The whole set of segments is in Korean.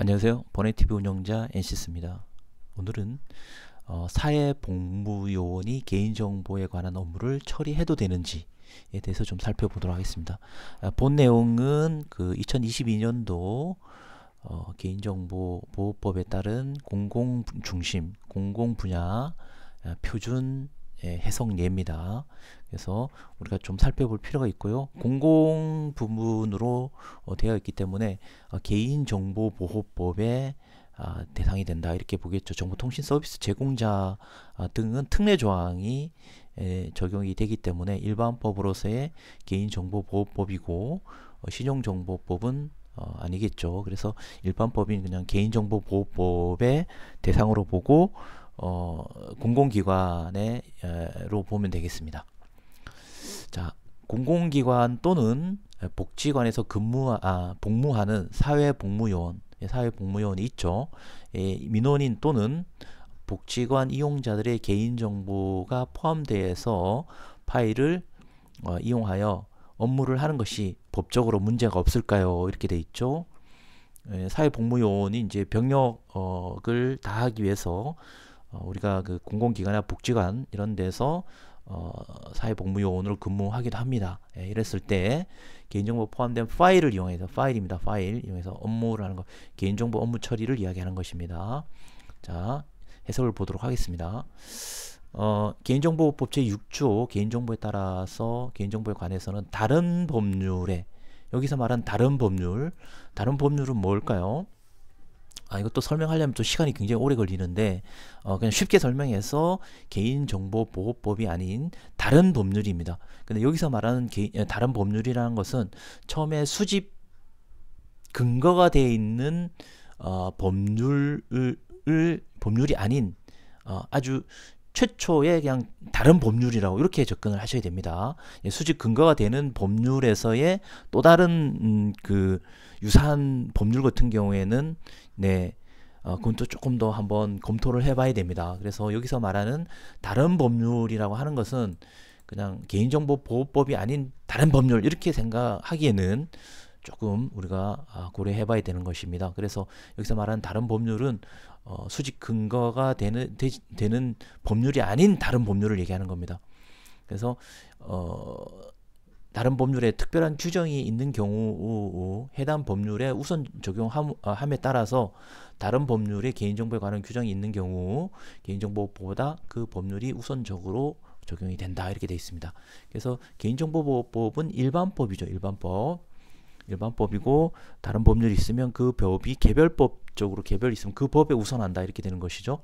안녕하세요. 버네티비 운영자 NC스입니다. 오늘은 사회복무요원이 개인정보에 관한 업무를 처리해도 되는지에 대해서 좀 살펴보도록 하겠습니다. 본 내용은 그 2022년도 개인정보보호법에 따른 공공중심, 공공분야 표준 해석례입니다. 그래서 우리가 좀 살펴볼 필요가 있고요. 공공 부문으로 되어 있기 때문에 개인정보보호법의 대상이 된다 이렇게 보겠죠. 정보통신 서비스 제공자 등은 특례 조항이 적용이 되기 때문에 일반법으로서의 개인정보보호법이고 신용정보법은 아니겠죠. 그래서 일반법인 그냥 개인정보보호법의 대상으로 보고 공공기관으로 보면 되겠습니다. 자, 공공기관 또는 복지관에서 복무하는 사회복무요원이 있죠. 민원인 또는 복지관 이용자들의 개인정보가 포함되어서 파일을 이용하여 업무를 하는 것이 법적으로 문제가 없을까요? 이렇게 돼 있죠. 사회복무요원이 이제 병역을 다하기 위해서 우리가 그 공공기관이나 복지관 이런 데서 사회복무요원으로 근무하기도 합니다. 이랬을 때 개인정보 포함된 파일을 이용해서 파일 이용해서 업무를 하는 것, 개인정보 업무 처리를 이야기하는 것입니다. 자, 해석을 보도록 하겠습니다. 개인정보법 제6조 개인정보에 따라서 개인정보에 관해서는 다른 법률에, 여기서 말한 다른 법률은 뭘까요? 이것도 설명하려면 또 시간이 굉장히 오래 걸리는데 그냥 쉽게 설명해서 개인정보보호법이 아닌 다른 법률입니다. 근데 여기서 말하는 다른 법률이라는 것은 처음에 수집 근거가 되어 있는 법률이 아닌 아주 최초의 그냥 다른 법률이라고 이렇게 접근을 하셔야 됩니다. 수집 근거가 되는 법률에서의 또 다른 그 유사한 법률 같은 경우에는 그건 또 조금 더 한번 검토를 해봐야 됩니다. 그래서 여기서 말하는 다른 법률이라고 하는 것은 그냥 개인정보보호법이 아닌 다른 법률 이렇게 생각하기에는 조금 우리가 고려해봐야 되는 것입니다. 그래서 여기서 말하는 다른 법률은 수집 근거가 되는 법률이 아닌 다른 법률을 얘기하는 겁니다. 그래서 다른 법률에 특별한 규정이 있는 경우 해당 법률에 우선 적용함에 따라서 다른 법률에 개인정보에 관한 규정이 있는 경우 개인정보보호보다 그 법률이 우선적으로 적용이 된다 이렇게 되어 있습니다. 그래서 개인정보보호법은 일반법이죠. 일반법이고 다른 법률이 있으면 그 법이 개별법적으로 있으면 그 법에 우선한다 이렇게 되는 것이죠.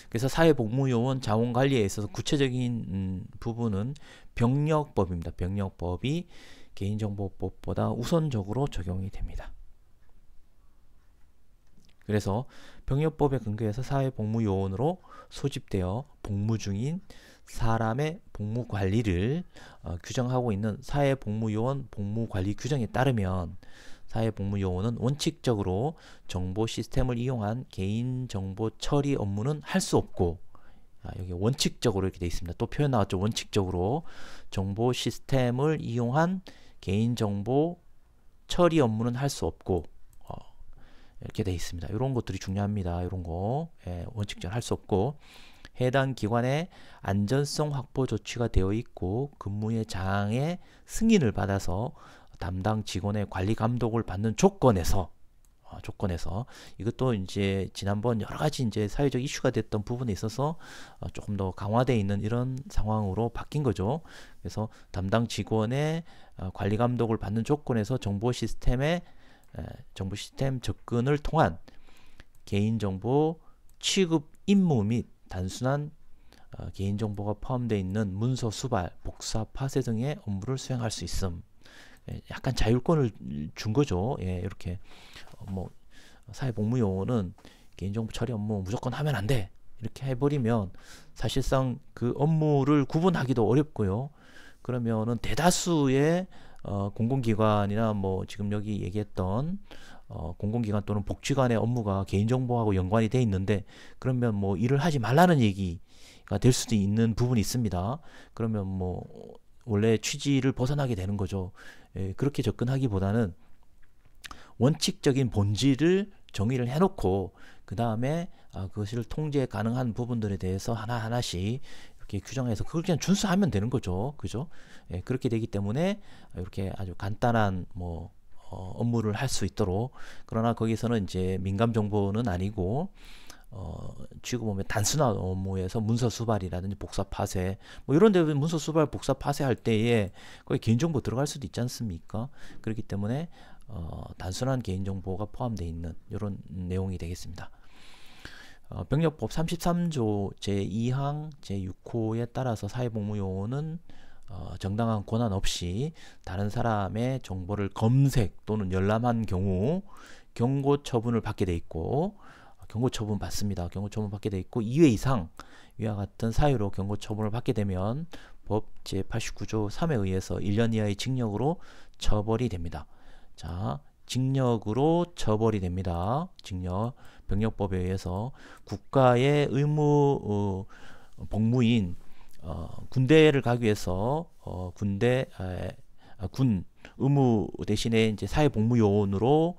그래서 사회복무요원 자원관리에 있어서 구체적인 부분은 병력법입니다. 병력법이 개인정보법보다 우선적으로 적용이 됩니다. 그래서 병력법에 근거해서 사회복무요원으로 소집되어 복무 중인 사람의 복무 관리를 규정하고 있는 사회복무요원 복무관리 규정에 따르면 사회복무요원은 원칙적으로 정보 시스템을 이용한 개인정보 처리 업무는 할 수 없고, 여기 원칙적으로 이렇게 되어 있습니다. 또 표현 나왔죠. 원칙적으로 정보 시스템을 이용한 개인정보 처리 업무는 할 수 없고 이렇게 되어 있습니다. 이런 것들이 중요합니다. 이런 거 원칙적으로 할 수 없고 해당 기관의 안전성 확보 조치가 되어 있고 근무의 장의 승인을 받아서 담당 직원의 관리 감독을 받는 조건에서 이것도 이제 지난번 여러 가지 이제 사회적 이슈가 됐던 부분에 있어서 조금 더 강화되어 있는 이런 상황으로 바뀐 거죠. 그래서 담당 직원의 관리 감독을 받는 조건에서 정보 시스템 접근을 통한 개인정보 취급 임무 및 단순한 개인정보가 포함되어 있는 문서 수발, 복사, 파쇄 등의 업무를 수행할 수 있음. 약간 자율권을 준 거죠. 이렇게 사회복무요원은 개인정보 처리 업무 무조건 하면 안 돼. 이렇게 해버리면 사실상 그 업무를 구분하기도 어렵고요. 그러면은 대다수의 공공기관이나 지금 여기 얘기했던 공공기관 또는 복지관의 업무가 개인정보하고 연관이 돼 있는데 그러면 일을 하지 말라는 얘기가 될 수도 있는 부분이 있습니다. 그러면 원래 취지를 벗어나게 되는 거죠. 그렇게 접근하기보다는 원칙적인 본질을 정의를 해놓고 그 다음에 그것을 통제 가능한 부분들에 대해서 하나하나씩 이렇게 규정해서 그걸 그냥 준수하면 되는 거죠. 그죠? 예, 그렇게 되기 때문에 이렇게 아주 간단한 뭐 업무를 할 수 있도록. 그러나 거기서는 이제 민감 정보는 아니고 쥐고 보면 단순한 업무에서 문서 수발이라든지 복사 파쇄 뭐 이런 데 문서 수발 복사 파쇄할 때에 거기 개인정보 들어갈 수도 있지 않습니까? 그렇기 때문에 단순한 개인정보가 포함되어 있는 이런 내용이 되겠습니다. 병력법 33조 제2항 제6호에 따라서 사회복무요원은 정당한 권한 없이 다른 사람의 정보를 검색 또는 열람한 경우 경고 처분을 받게 돼 있고 경고 처분 받습니다. 경고 처분 받게 돼 있고 2회 이상 위와 같은 사유로 경고 처분을 받게 되면 법 제89조 3에 의해서 1년 이하의 징역으로 처벌이 됩니다. 자, 징역으로 처벌이 됩니다. 징역. 병력법에 의해서 국가의 의무 복무인 군대를 가기 위해서 군 의무 대신에 이제 사회복무요원으로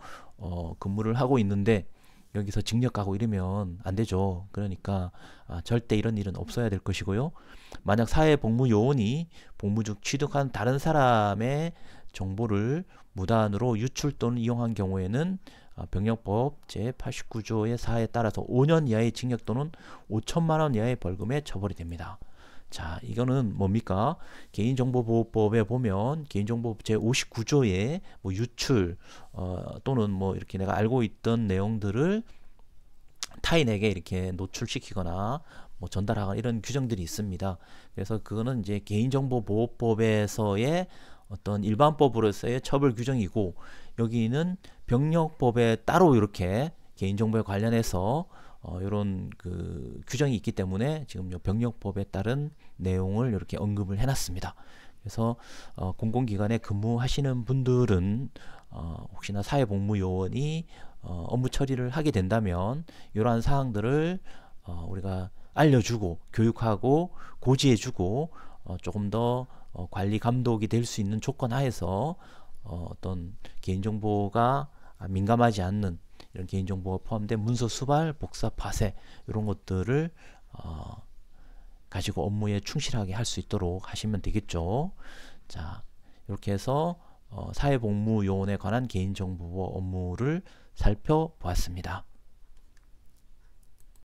근무를 하고 있는데 여기서 징역 가고 이러면 안 되죠. 그러니까 절대 이런 일은 없어야 될 것이고요. 만약 사회복무요원이 복무 중 취득한 다른 사람의 정보를 무단으로 유출 또는 이용한 경우에는 병력법 제89조의 4에 따라서 5년 이하의 징역 또는 5천만 원 이하의 벌금에 처벌이 됩니다. 자, 이거는 뭡니까? 개인정보보호법에 보면 개인정보법 제59조에 뭐 유출 또는 뭐 이렇게 내가 알고 있던 내용들을 타인에게 이렇게 노출시키거나 뭐 전달하거나 이런 규정들이 있습니다. 그래서 그거는 이제 개인정보보호법에서의 어떤 일반법으로서의 처벌 규정이고 여기는 병력법에 따로 이렇게 개인정보에 관련해서 이런 그 규정이 있기 때문에 지금 병력법에 따른 내용을 이렇게 언급을 해놨습니다. 그래서 공공기관에 근무하시는 분들은 혹시나 사회복무요원이 업무 처리를 하게 된다면 이러한 사항들을 우리가 알려주고 교육하고 고지해주고 조금 더 관리 감독이 될 수 있는 조건 하에서 어떤 개인정보가 민감하지 않는 이런 개인정보가 포함된 문서 수발, 복사, 파쇄 이런 것들을 가지고 업무에 충실하게 할 수 있도록 하시면 되겠죠. 자, 이렇게 해서 사회복무요원에 관한 개인정보 업무를 살펴보았습니다.